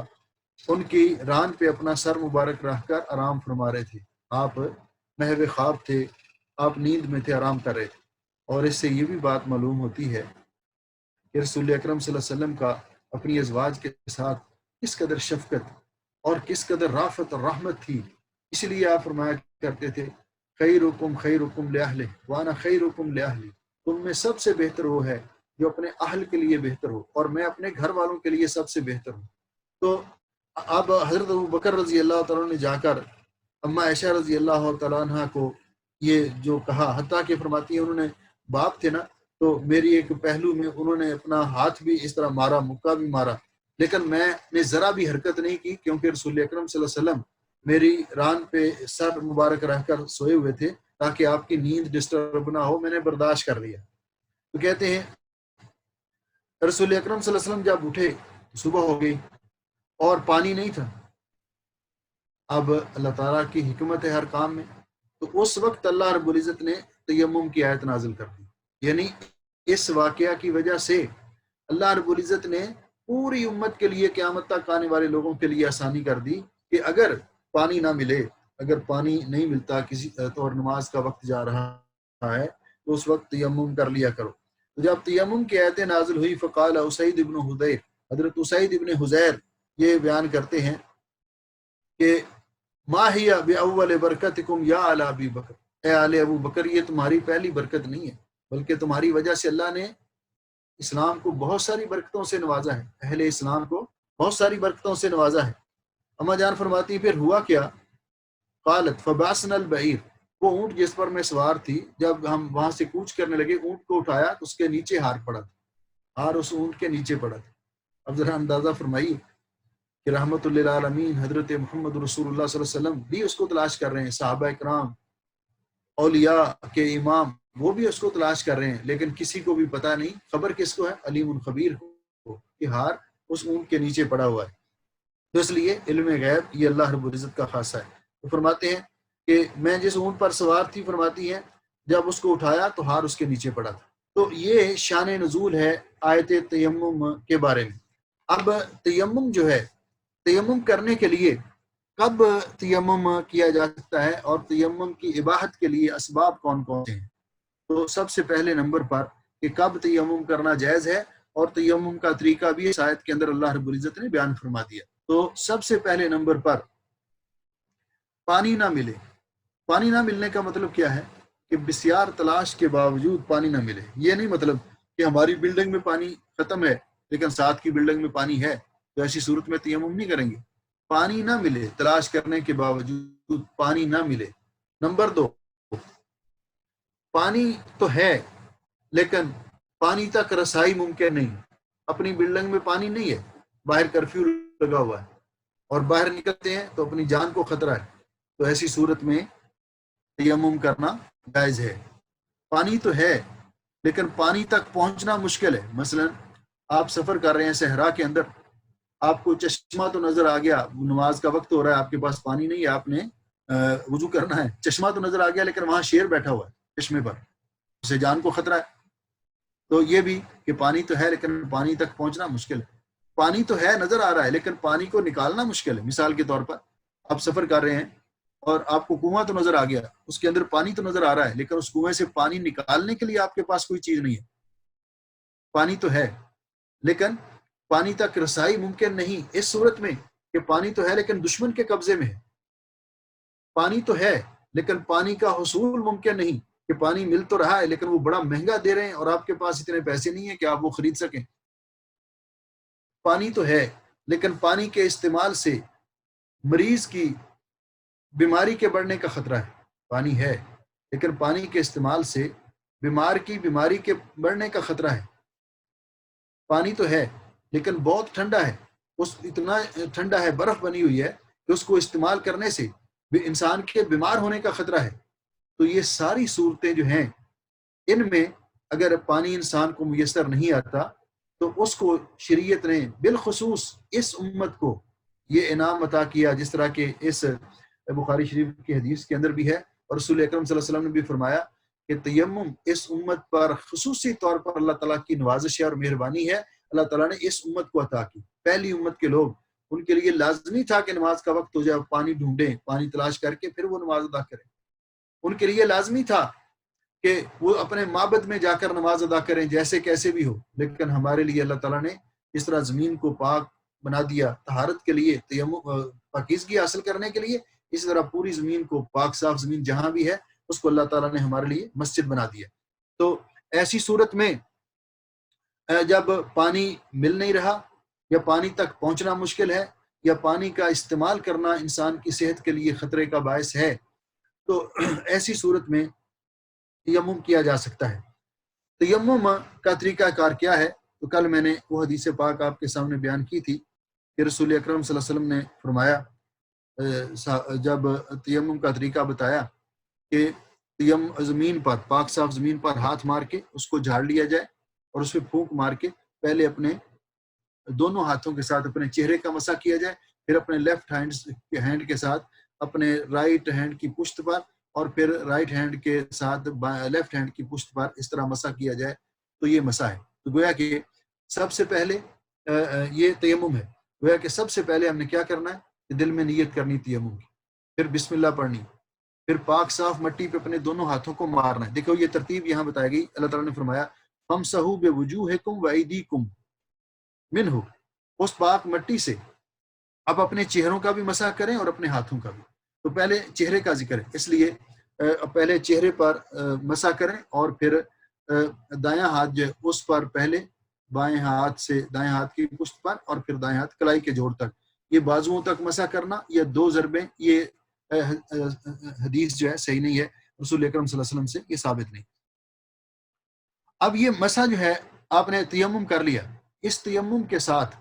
[SPEAKER 1] ان کی ران پہ اپنا سر مبارک رکھ کر آرام فرما رہے تھے۔ آپ محو خواب تھے، آپ نیند میں تھے، آرام کر رہے تھے۔ اور اس سے یہ بھی بات معلوم ہوتی ہے کہ رسول اکرم صلی اللہ علیہ وسلم کا اپنی ازواج کے ساتھ کس قدر شفقت اور کس قدر رافت اور رحمت تھی۔ اس لیے آپ فرمایا کرتے تھے خیرکم خیرکم لأہلہ وانا خیرکم لأہلی، تم میں سب سے بہتر وہ ہے جو اپنے اہل کے لیے بہتر ہو اور میں اپنے گھر والوں کے لیے سب سے بہتر ہوں۔ تو اب حضرت ابو بکر رضی اللہ تعالیٰ نے جا کر اما عائشہ رضی اللہ تعالیٰ عنہ کو یہ جو کہا، حتیٰ کہ فرماتی ہے انہوں نے باپ تھے نا، تو میری ایک پہلو میں انہوں نے اپنا ہاتھ بھی اس طرح مارا، مکہ بھی مارا، لیکن میں نے ذرا بھی حرکت نہیں کی، کیونکہ رسول اکرم صلی اللہ علیہ وسلم میری ران پہ سر مبارک رہ کر سوئے ہوئے تھے تاکہ آپ کی نیند ڈسٹرب نہ ہو، میں نے برداشت کر لیا۔ تو کہتے ہیں رسول اکرم صلی اللہ علیہ وسلم جب اٹھے صبح ہو گئی اور پانی نہیں تھا۔ اب اللہ تعالیٰ کی حکمت ہے ہر کام میں، تو اس وقت اللہ رب العزت نے تیمم کی آیت نازل کر دی، یعنی اس واقعہ کی وجہ سے اللہ رب العزت نے پوری امت کے لیے، قیامت تک آنے والے لوگوں کے لیے آسانی کر دی کہ اگر پانی نہ ملے، اگر پانی نہیں ملتا کسی اور نماز کا وقت جا رہا ہے تو اس وقت تیمم کر لیا کرو۔ تو جب تیمم کی آیتیں نازل ہوئی فقال اسید ابن حضیر، حضرت اسید ابن حضیر یہ بیان کرتے ہیں کہ ما ہی باول برکتکم یا آل ابی بکر، اے آل ابو بکر یہ تمہاری پہلی برکت نہیں ہے، بلکہ تمہاری وجہ سے اللہ نے اسلام کو بہت ساری برکتوں سے نوازا ہے، اہل اسلام کو بہت ساری برکتوں سے نوازا ہے۔ اما جان فرماتی پھر ہوا کیا، قالت فبعثنا البعیر، وہ اونٹ جس پر میں سوار تھی جب ہم وہاں سے کوچ کرنے لگے، اونٹ کو اٹھایا تو اس کے نیچے ہار پڑا تھا، ہار اس اونٹ کے نیچے پڑا تھا۔ اب ذرا اندازہ فرمائیے کہ رحمت للعالمین حضرت محمد رسول اللہ صلی اللہ علیہ وسلم بھی اس کو تلاش کر رہے ہیں، صحابہ اکرام اولیاء کے امام وہ بھی اس کو تلاش کر رہے ہیں، لیکن کسی کو بھی پتہ نہیں، خبر کس کو ہے، علیم خبیر کو، کہ ہار اس اونٹ کے نیچے پڑا ہوا ہے۔ تو اس لیے علم غیب یہ اللہ رب العزت کا خاصہ ہے۔ تو فرماتے ہیں کہ میں جس اونٹ پر سوار تھی، فرماتی ہیں جب اس کو اٹھایا تو ہار اس کے نیچے پڑا تھا۔ تو یہ شان نزول ہے آیت تیمم کے بارے میں۔ اب تیمم جو ہے، تیمم کرنے کے لیے کب تیمم کیا جا سکتا ہے اور تیمم کی اباحت کے لیے اسباب کون کون سے ہیں؟ تو سب سے پہلے نمبر پر کہ کب تیمم کرنا جائز ہے اور تیمم کا طریقہ بھی اس آیت کے اندر اللہ رب العزت نے بیان فرما دیا۔ تو سب سے پہلے نمبر پر پانی نہ ملے۔ پانی نہ ملنے کا مطلب کیا ہے کہ بسیار تلاش کے باوجود پانی نہ ملے، یہ نہیں مطلب کہ ہماری بلڈنگ میں پانی ختم ہے لیکن ساتھ کی بلڈنگ میں پانی ہے، تو ایسی صورت میں تیمم نہیں کریں گے۔ پانی نہ ملے، تلاش کرنے کے باوجود پانی نہ ملے۔ نمبر 2، پانی تو ہے لیکن پانی تک رسائی ممکن نہیں، اپنی بلڈنگ میں پانی نہیں ہے، باہر کرفیو لگا ہوا ہے اور باہر نکلتے ہیں تو اپنی جان کو خطرہ ہے، تو ایسی صورت میں تیمم کرنا جائز ہے۔ پانی تو ہے لیکن پانی تک پہنچنا مشکل ہے، مثلا آپ سفر کر رہے ہیں صحرا کے اندر، آپ کو چشمہ تو نظر آ گیا، نماز کا وقت ہو رہا ہے، آپ کے پاس پانی نہیں ہے، آپ نے وضو کرنا ہے، چشمہ تو نظر آ گیا لیکن وہاں شیر بیٹھا ہوا ہے چشمے پر، اسے جان کو خطرہ ہے۔ تو یہ بھی کہ پانی تو ہے لیکن پانی تک پہنچنا مشکل ہے۔ پانی تو ہے نظر آ رہا ہے لیکن پانی کو نکالنا مشکل ہے۔ مثال کے طور پر آپ سفر کر رہے ہیں اور آپ کو کنواں تو نظر آ گیا، اس کے اندر پانی تو نظر آ رہا ہے لیکن اس کنویں سے پانی نکالنے کے لیے آپ کے پاس کوئی چیز نہیں ہے۔ پانی تو ہے لیکن پانی تک رسائی ممکن نہیں، اس صورت میں کہ پانی تو ہے لیکن دشمن کے قبضے میں ہے۔ پانی تو ہے لیکن پانی کا حصول ممکن نہیں، کہ پانی مل تو رہا ہے لیکن وہ بڑا مہنگا دے رہے ہیں اور آپ کے پاس اتنے پیسے نہیں ہیں کہ آپ وہ خرید سکیں۔ پانی تو ہے لیکن پانی کے استعمال سے مریض کی بیماری کے بڑھنے کا خطرہ ہے۔ پانی ہے لیکن پانی کے استعمال سے بیمار کی بیماری کے بڑھنے کا خطرہ ہے. پانی تو ہے لیکن بہت ٹھنڈا ہے، اتنا ٹھنڈا ہے، برف بنی ہوئی ہے کہ اس کو استعمال کرنے سے بھی انسان کے بیمار ہونے کا خطرہ ہے. تو یہ ساری صورتیں جو ہیں، ان میں اگر پانی انسان کو میسر نہیں آتا تو اس کو شریعت نے بالخصوص اس امت کو یہ انعام عطا کیا، جس طرح کہ اس بخاری شریف کی حدیث کے اندر بھی ہے، اور رسول اکرم صلی اللہ علیہ وسلم نے بھی فرمایا کہ تیمم اس امت پر خصوصی طور پر اللہ تعالیٰ کی نوازش اور مہربانی ہے. اللہ تعالیٰ نے اس امت کو عطا کی. پہلی امت کے لوگ، ان کے لیے لازمی تھا کہ نماز کا وقت ہو جائے، پانی ڈھونڈیں، پانی تلاش کر کے پھر وہ نماز ادا کریں. ان کے لیے لازمی تھا کہ وہ اپنے معبد میں جا کر نماز ادا کریں، جیسے کیسے بھی ہو. لیکن ہمارے لیے اللہ تعالیٰ نے اس طرح زمین کو پاک بنا دیا طہارت کے لیے، پاکیزگی حاصل کرنے کے لیے. اسی طرح پوری زمین کو، پاک صاف زمین جہاں بھی ہے، اس کو اللہ تعالیٰ نے ہمارے لیے مسجد بنا دیا. تو ایسی صورت میں جب پانی مل نہیں رہا، یا پانی تک پہنچنا مشکل ہے، یا پانی کا استعمال کرنا انسان کی صحت کے لیے خطرے کا باعث ہے، تو ایسی صورت میں تیمم کیا جا سکتا ہے. تیمم کا طریقہ کار کیا ہے؟ تو کل میں نے وہ حدیث پاک آپ کے سامنے بیان کی تھی کہ رسول اکرم صلی اللہ علیہ وسلم نے فرمایا، جب تیمم کا طریقہ بتایا کہ زمین پر، پاک صاف زمین پر ہاتھ مار کے اس کو جھاڑ لیا جائے، اور اس پہ پھونک مار کے پہلے اپنے دونوں ہاتھوں کے ساتھ اپنے چہرے کا مسح کیا جائے، پھر اپنے لیفٹ ہینڈ کے ساتھ اپنے رائٹ ہینڈ کی پشت پر، اور پھر رائٹ ہینڈ کے ساتھ لیفٹ ہینڈ کی پشت پر اس طرح مسح کیا جائے. تو یہ مسح ہے. تو گویا کہ سب سے پہلے یہ تیمم ہے. گویا کہ سب سے پہلے ہم نے کیا کرنا ہے کہ دل میں نیت کرنی تیمم کی، پھر بسم اللہ پڑھنی، پھر پاک صاف مٹی پہ اپنے دونوں ہاتھوں کو مارنا ہے. دیکھو یہ ترتیب یہاں بتائی گئی. اللہ تعالیٰ نے فرمایا فَامْسَحُوا بِوُجُوهِكُمْ وَأَيْدِيكُمْ مِنْهُ، اس پاک مٹی سے آپ اپنے چہروں کا بھی مسح کریں اور اپنے ہاتھوں کا بھی. تو پہلے چہرے کا ذکر ہے، اس لیے پہلے چہرے پر مسح کریں، اور پھر دایاں ہاتھ جو ہے اس پر پہلے بائیں ہاتھ کی پشت پر، اور پھر دائیں ہاتھ کلائی کے جوڑ تک، یہ بازوؤں تک مسح کرنا. یہ 2 ضربیں، یہ حدیث جو ہے صحیح نہیں ہے، رسول اکرم صلی اللہ علیہ وسلم سے یہ ثابت نہیں. اب یہ مسح جو ہے آپ نے تیمم کر لیا. اس تیمم کے ساتھ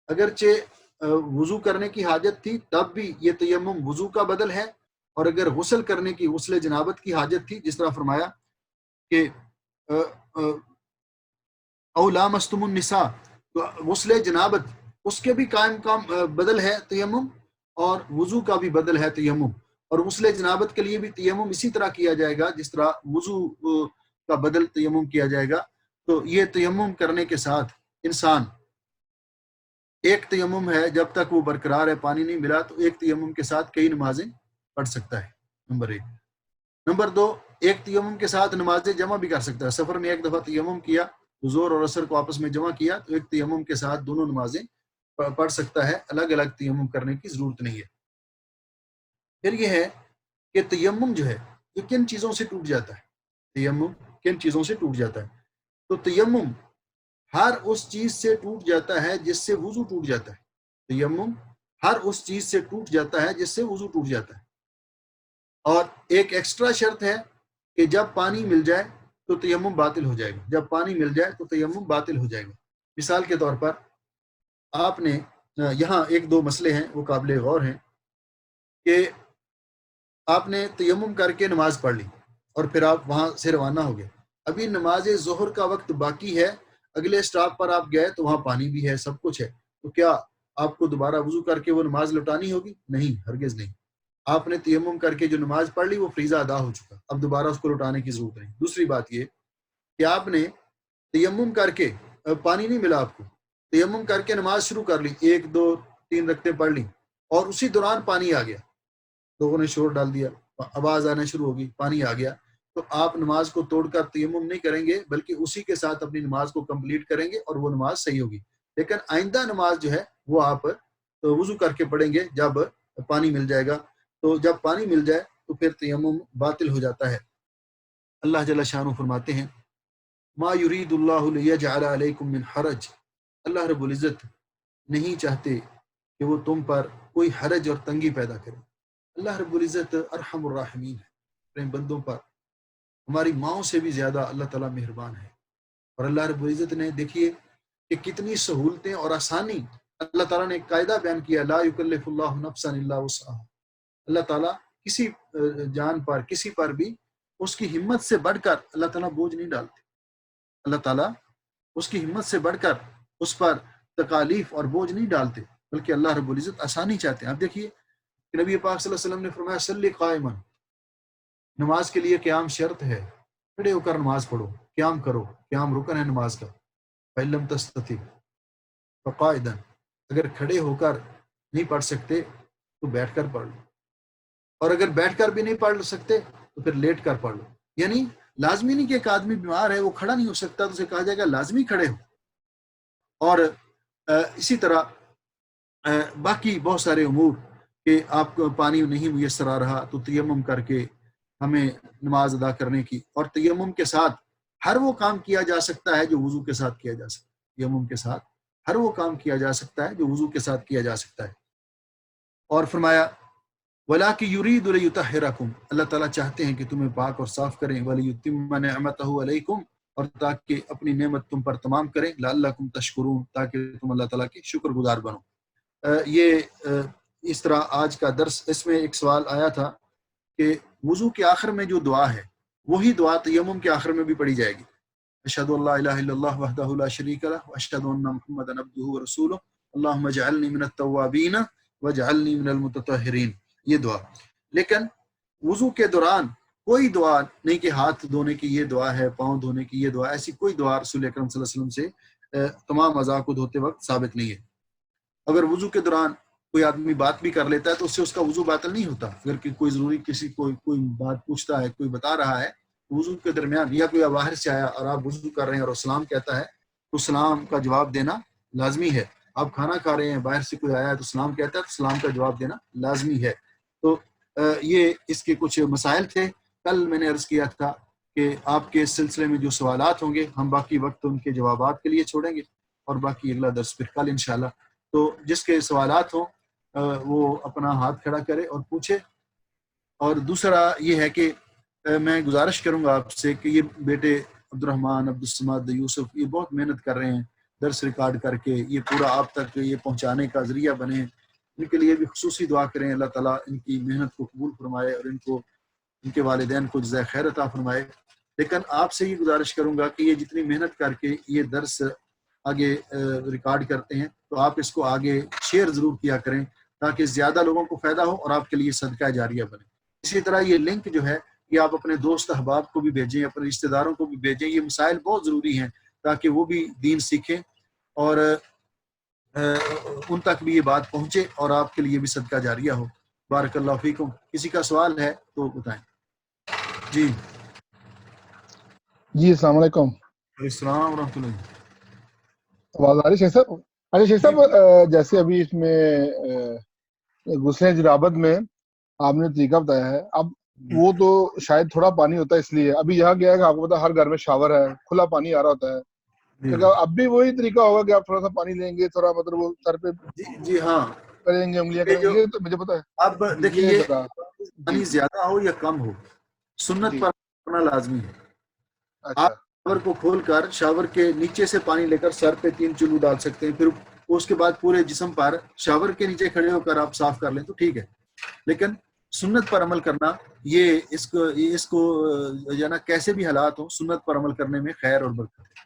[SPEAKER 1] اگرچہ وضو کرنے کی حاجت تھی، تب بھی یہ تیمم وضو کا بدل ہے. اور اگر غسل کرنے کی، غسل جنابت کی حاجت تھی، جس طرح فرمایا کہ او لامستم النساء، تو غسل جنابت اس کے بھی کام بدل ہے تیمم، اور وضو کا بھی بدل ہے تیمم. اور غسل جنابت کے لیے بھی تیمم اسی طرح کیا جائے گا جس طرح وضو کا بدل تیمم کیا جائے گا. تو یہ تیمم کرنے کے ساتھ انسان، ایک تیمم ہے جب تک وہ برقرار ہے، پانی نہیں ملا، تو ایک تیمم کے ساتھ کئی نمازیں پڑھ سکتا ہے، نمبر 1. نمبر 2، ایک تیمم کے ساتھ نمازیں جمع بھی کر سکتا ہے. سفر میں ایک دفعہ تیمم کیا، ظہر اور عصر کو آپس میں جمع کیا، تو ایک تیمم کے ساتھ دونوں نمازیں پڑھ سکتا ہے. الگ الگ تیمم کرنے کی ضرورت نہیں ہے. پھر یہ ہے کہ تیمم جو ہے یہ کن چیزوں سے ٹوٹ جاتا ہے؟ تیمم کن چیزوں سے ٹوٹ جاتا ہے؟ تو تیمم ہر اس چیز سے ٹوٹ جاتا ہے جس سے وضو ٹوٹ جاتا ہے. تیمم ہر اس چیز سے ٹوٹ جاتا ہے جس سے وضو ٹوٹ جاتا ہے. اور ایک ایکسٹرا شرط ہے کہ جب پانی مل جائے تو تیمم باطل ہو جائے گا. جب پانی مل جائے تو تیمم باطل ہو جائے گا. مثال کے طور پر آپ نے یہاں 1-2 مسئلے ہیں وہ قابل غور ہیں کہ آپ نے تیمم کر کے نماز پڑھ لی، اور پھر آپ وہاں سے روانہ ہو گئے. ابھی نماز ظہر کا وقت باقی ہے، اگلے سٹاپ پر آپ گئے تو وہاں پانی بھی ہے، سب کچھ ہے. تو کیا آپ کو دوبارہ وضو کر کے وہ نماز لوٹانی ہوگی؟ نہیں، ہرگز نہیں. آپ نے تیمم کر کے جو نماز پڑھ لی وہ فریضہ ادا ہو چکا، اب دوبارہ اس کو لوٹانے کی ضرورت نہیں. دوسری بات یہ کہ آپ نے تیمم کر کے، پانی نہیں ملا آپ کو، تیمم کر کے نماز شروع کر لی، 1-2-3 رکعتیں پڑھ لی، اور اسی دوران پانی آ گیا، لوگوں نے شور ڈال دیا، آواز آنا شروع ہوگی، پانی آ گیا. تو آپ نماز کو توڑ کر تیمم نہیں کریں گے، بلکہ اسی کے ساتھ اپنی نماز کو کمپلیٹ کریں گے، اور وہ نماز صحیح ہوگی. لیکن آئندہ نماز جو ہے وہ آپ وضو کر کے پڑھیں گے جب پانی مل جائے گا. تو جب پانی مل جائے تو پھر تیمم باطل ہو جاتا ہے. اللہ جل شانہ فرماتے ہیں ما یرید اللہ لیجعل علیکم من حرج، اللہ رب العزت نہیں چاہتے کہ وہ تم پر کوئی حرج اور تنگی پیدا کرے. اللہ رب العزت ارحم الراحمین ہے، اپنے بندوں پر ہماری ماؤں سے بھی زیادہ اللہ تعالیٰ مہربان ہے. اور اللہ رب العزت نے دیکھیے کہ کتنی سہولتیں اور آسانی اللہ تعالیٰ نے ایک قاعدہ بیان کیا، لا یکلف اللہ نفسا الا وسعہا. اللہ تعالیٰ کسی جان پر کسی پر بھی اس کی ہمت سے بڑھ کر اللہ تعالیٰ بوجھ نہیں ڈالتے. اللہ تعالیٰ اس کی ہمت سے بڑھ کر اس پر تکالیف اور بوجھ نہیں ڈالتے، بلکہ اللہ رب العزت آسانی چاہتے ہیں. آپ دیکھیے کہ نبی پاک صلی اللہ علیہ وسلم نے فرمایا صلی قائما، نماز کے لیے قیام شرط ہے، کھڑے ہو کر نماز پڑھو، قیام کرو، قیام رکن ہے نماز کا. فَإِن لَمْ تَسْتَطِعْ فَقَاعِدًا، اگر کھڑے ہو کر نہیں پڑھ سکتے تو بیٹھ کر پڑھ لو، اور اگر بیٹھ کر بھی نہیں پڑھ سکتے تو پھر لیٹ کر پڑھ لو. یعنی لازمی نہیں کہ ایک آدمی بیمار ہے وہ کھڑا نہیں ہو سکتا تو اسے کہا جائے گا لازمی کھڑے ہو. اور اسی طرح باقی بہت سارے امور کہ آپ کو پانی نہیں میسر آ رہا تو تیمم کر کے ہمیں نماز ادا کرنے کی، اور تیمم کے ساتھ ہر وہ کام کیا جا سکتا ہے جو وضو کے ساتھ کیا جا سکتا ہے. تیمم کے ساتھ ہر وہ کام کیا جا سکتا ہے جو وضو کے ساتھ کیا جا سکتا ہے. اور فرمایا وَلَٰكِن يُرِيدُ لِيُطَهِّرَكُمْ، اللہ تعالیٰ چاہتے ہیں کہ تمہیں پاک اور صاف کریں. وَلِيُتِمَّ نِعْمَتَهُ عَلَيْكُمْ، اور تاکہ اپنی نعمت تم پر تمام کریں. لَعَلَّكُمْ تَشْكُرُونَ، تاکہ تم اللہ تعالیٰ کے شکر گزار بنو. یہ اس طرح آج کا درس، اس میں ایک سوال آیا تھا کہ وضو کے آخر میں جو دعا ہے وہی دعا تیمم کے آخر میں بھی پڑھی جائے گی. اشہد ان لا الہ الا اللہ وحدہ لا شریک لہ واشہد ان محمدا عبدہ ورسولہ اللہم اجعلنی من التوابین واجعلنی من المتطہرین، یہ دعا. لیکن وضو کے دوران کوئی دعا نہیں کہ ہاتھ دھونے کی یہ دعا ہے، پاؤں دھونے کی یہ دعا، ایسی کوئی دعا رسول اکرم صلی اللہ علیہ وسلم سے تمام اعضاء کو دھوتے وقت ثابت نہیں ہے. اگر وضو کے دوران کوئی آدمی بات بھی کر لیتا ہے تو اس سے اس کا وضو باطل نہیں ہوتا. اگر کوئی ضروری کسی کوئی بات پوچھتا ہے، کوئی بتا رہا ہے وضو کے درمیان، یا کوئی باہر سے آیا اور آپ وضو کر رہے ہیں اور اسلام کہتا ہے تو اسلام کا جواب دینا لازمی ہے. آپ کھانا کھا رہے ہیں، باہر سے کوئی آیا ہے تو اسلام کہتا ہے تو اسلام کا جواب دینا لازمی ہے. تو یہ اس کے کچھ مسائل تھے. کل میں نے عرض کیا تھا کہ آپ کے اس سلسلے میں جو سوالات ہوں گے ہم باقی وقت ان کے جوابات کے لیے چھوڑیں گے، اور باقی اگلا درس پھر کل انشاءاللہ. تو جس کے سوالات ہوں وہ اپنا ہاتھ کھڑا کرے اور پوچھے. اور دوسرا یہ ہے کہ میں گزارش کروں گا آپ سے کہ یہ بیٹے عبدالرحمن، عبدالصمد، یوسف یہ بہت محنت کر رہے ہیں درس ریکارڈ کر کے، یہ پورا آپ تک یہ پہنچانے کا ذریعہ بنے. ان کے لیے بھی خصوصی دعا کریں، اللہ تعالیٰ ان کی محنت کو قبول فرمائے اور ان کے والدین کو جزائے خیر عطا فرمائے. لیکن آپ سے یہ گزارش کروں گا کہ یہ جتنی محنت کر کے یہ درس آگے ریکارڈ کرتے ہیں تو آپ اس کو آگے شیئر ضرور کیا کریں تاکہ زیادہ لوگوں کو فائدہ ہو اور آپ کے لیے صدقہ جاریہ بنے. اسی طرح یہ لنک جو ہے یہ آپ اپنے دوست احباب کو بھی بھیجیں، اپنے رشتہ داروں کو بھی بھیجیں. یہ مسائل بہت ضروری ہیں تاکہ وہ بھی دین سیکھیں اور ان تک بھی یہ بات پہنچے اور آپ کے لیے بھی صدقہ جاریہ ہو. بارک اللہ فیکم. کسی کا سوال ہے تو بتائیں. جی
[SPEAKER 2] السلام علیکم.
[SPEAKER 1] السلام ورحمۃ اللہ.
[SPEAKER 2] آواز آ رہی شیخ صاحب؟ اچھا شیخ صاحب، جیسے ابھی اس میں غسل جنابت میں آپ نے طریقہ بتایا ہے، اب وہ تو شاید تھوڑا پانی ہوتا ہے اس لیے ابھی یہاں گیا ہے کہ آپ کو پتا ہر گھر میں شاور ہے، کھلا پانی آ رہا ہوتا ہے، تو اب بھی وہی طریقہ ہوگا کہ آپ تھوڑا سا پانی لیں گے، تھوڑا مطلب وہ سر پہ
[SPEAKER 1] جی ہاں
[SPEAKER 2] کریں گے، انگلیاں کریں گے، یہ تو مجھے پتا ہے.
[SPEAKER 1] اب دیکھیے
[SPEAKER 2] یہ
[SPEAKER 1] یہ
[SPEAKER 2] بتا
[SPEAKER 1] پانی زیادہ ہو یا کم ہو سنت پر کرنا لازمی ہے. آپ شاور کو کھول کر شاور کے نیچے سے پانی لے کر سر پہ 3 چلو ڈال سکتے ہیں، پھر اس کے بعد پورے جسم پر شاور کے نیچے کھڑے ہو کر آپ صاف کر لیں تو ٹھیک ہے. لیکن سنت پر عمل کرنا یہ اس کو جو نا کیسے بھی حالات ہوں سنت پر عمل کرنے میں خیر اور برکت ہے.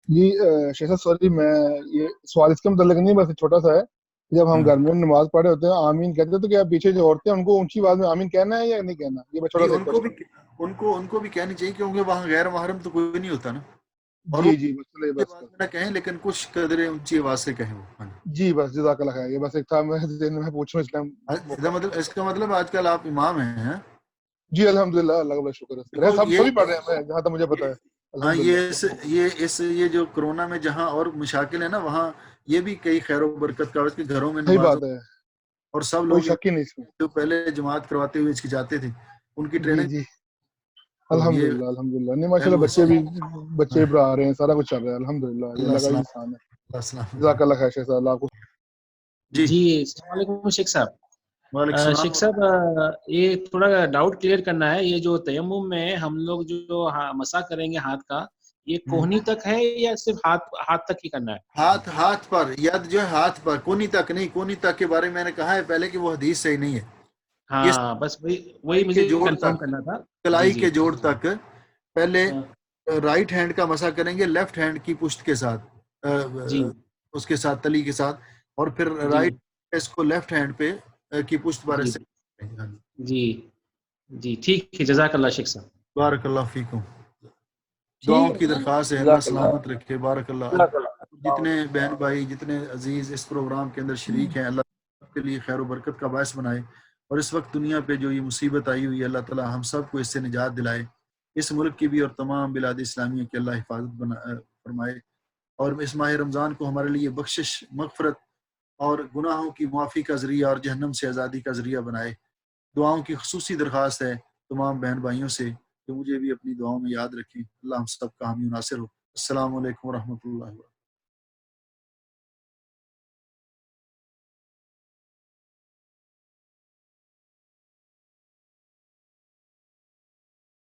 [SPEAKER 2] جی شیخ صاحب سوری، میں یہ سوال اس کے متعلق نہیں، بس چھوٹا سا ہے. جب ہم گھر میں نماز پڑھے ہوتے ہیں آمین کہتے ہیں تو کیا پیچھے جو عورتیں ان کو اونچی آواز میں آمین کہنا ہے یا نہیں کہنا؟ یہ بس چھوٹا سا
[SPEAKER 1] ان کو بھی کہنی چاہیے کیونکہ وہاں غیر محرم تو کوئی نہیں ہوتا نا. اور
[SPEAKER 2] جی
[SPEAKER 1] بس نہ کہیں لیکن کچھ قدرے اونچی آواز سے کہیں وہ.
[SPEAKER 2] جی بس جزاک اللہ خیر. یہ بس ایک تھا میں پوچھوں اس ٹائم.
[SPEAKER 1] اس کا مطلب آج کل آپ امام ہیں؟
[SPEAKER 2] جی الحمدللہ، اللہ کا شکر ہے. سبھی پڑھ رہے ہیں جہاں تک مجھے پتا ہے.
[SPEAKER 1] ہاں یہ جو کرونا میں جہاں اور مشاکل ہے نا وہاں یہ بھی کئی خیر و برکت کا کہ گھروں میں
[SPEAKER 2] صحیح
[SPEAKER 1] نماز
[SPEAKER 2] بات ہے،
[SPEAKER 1] اور سب
[SPEAKER 2] کوئی
[SPEAKER 1] لوگ
[SPEAKER 2] شک ہی نہیں اس میں.
[SPEAKER 1] جو پہلے جماعت کرواتے ہوئے ہچکچاتے تھے ان کی
[SPEAKER 2] جی
[SPEAKER 1] ٹریننگ.
[SPEAKER 2] جی الحمدللہ نہیں ماشاءاللہ بچے بھی آ رہے ہیں، سارا کچھ چل رہا ہے الحمدللہ. یہ اللہ کا احسان ہے. جزاک اللہ خیر شیخ صاحب. اللہ کو
[SPEAKER 3] جی السلام علیکم شیخ صاحب.
[SPEAKER 1] وعلیکم
[SPEAKER 3] شیخ
[SPEAKER 1] السلام۔
[SPEAKER 3] صاحب یہ تھوڑا ڈاؤٹ کلیئر کرنا ہے، یہ جو تیمم میں ہم لوگ جو مسا کریں گے ہاتھ کا، یہ کوہنی تک ہے یا صرف ہاتھ تک ہی کرنا ہے؟
[SPEAKER 1] ہاتھ پر، ید جو ہے ہاتھ پر، کونی تک نہیں۔ کونی تک کے بارے میں نے کہا ہے پہلے کہ وہ حدیث صحیح نہیں ہے۔ یہ
[SPEAKER 3] ہاں بس وہی
[SPEAKER 1] کلائی کے
[SPEAKER 3] مجھے
[SPEAKER 1] جوڑ
[SPEAKER 3] کنفرم
[SPEAKER 1] تک،
[SPEAKER 3] کرنا تھا۔ جی
[SPEAKER 1] کلائی
[SPEAKER 3] جی
[SPEAKER 1] کے جوڑ تک پہلے رائٹ ہینڈ کا مسا کریں گے لیفٹ ہینڈ کی پشت کے ساتھ،
[SPEAKER 3] جی
[SPEAKER 1] اس کے ساتھ تلی کے ساتھ، اور پھر
[SPEAKER 3] جی
[SPEAKER 1] رائٹ اس کو لیفٹ ہینڈ پہ کی پشت پر
[SPEAKER 3] جی
[SPEAKER 1] سے۔
[SPEAKER 3] جی جی ٹھیک ہے، جزاک اللہ شیخ صاحب۔
[SPEAKER 1] بارک اللہ فیکم۔ دعاؤں کی درخواست ہے، اللہ سلامت رکھے۔ بارک اللہ۔ جتنے بہن بھائی، جتنے عزیز اس پروگرام کے اندر شریک ہیں، اللہ سب کے لیے خیر و برکت کا باعث بنائے، اور اس وقت دنیا پہ جو یہ مصیبت آئی ہوئی ہے، اللہ تعالی ہم سب کو اس سے نجات دلائے، اس ملک کی بھی اور تمام بلاد اسلامیہ کی اللہ حفاظت فرمائے، اور اس ماہ رمضان کو ہمارے لیے بخشش، مغفرت اور گناہوں کی معافی کا ذریعہ اور جہنم سے آزادی کا ذریعہ بنائے۔ دعاؤں کی خصوصی درخواست ہے تمام بہن بھائیوں سے کہ مجھے بھی اپنی دعاؤں میں یاد رکھیں۔ اللہ ہم سب کا حامی و ناصر ہو۔ السلام علیکم ورحمۃ اللہ وبرکاتہ۔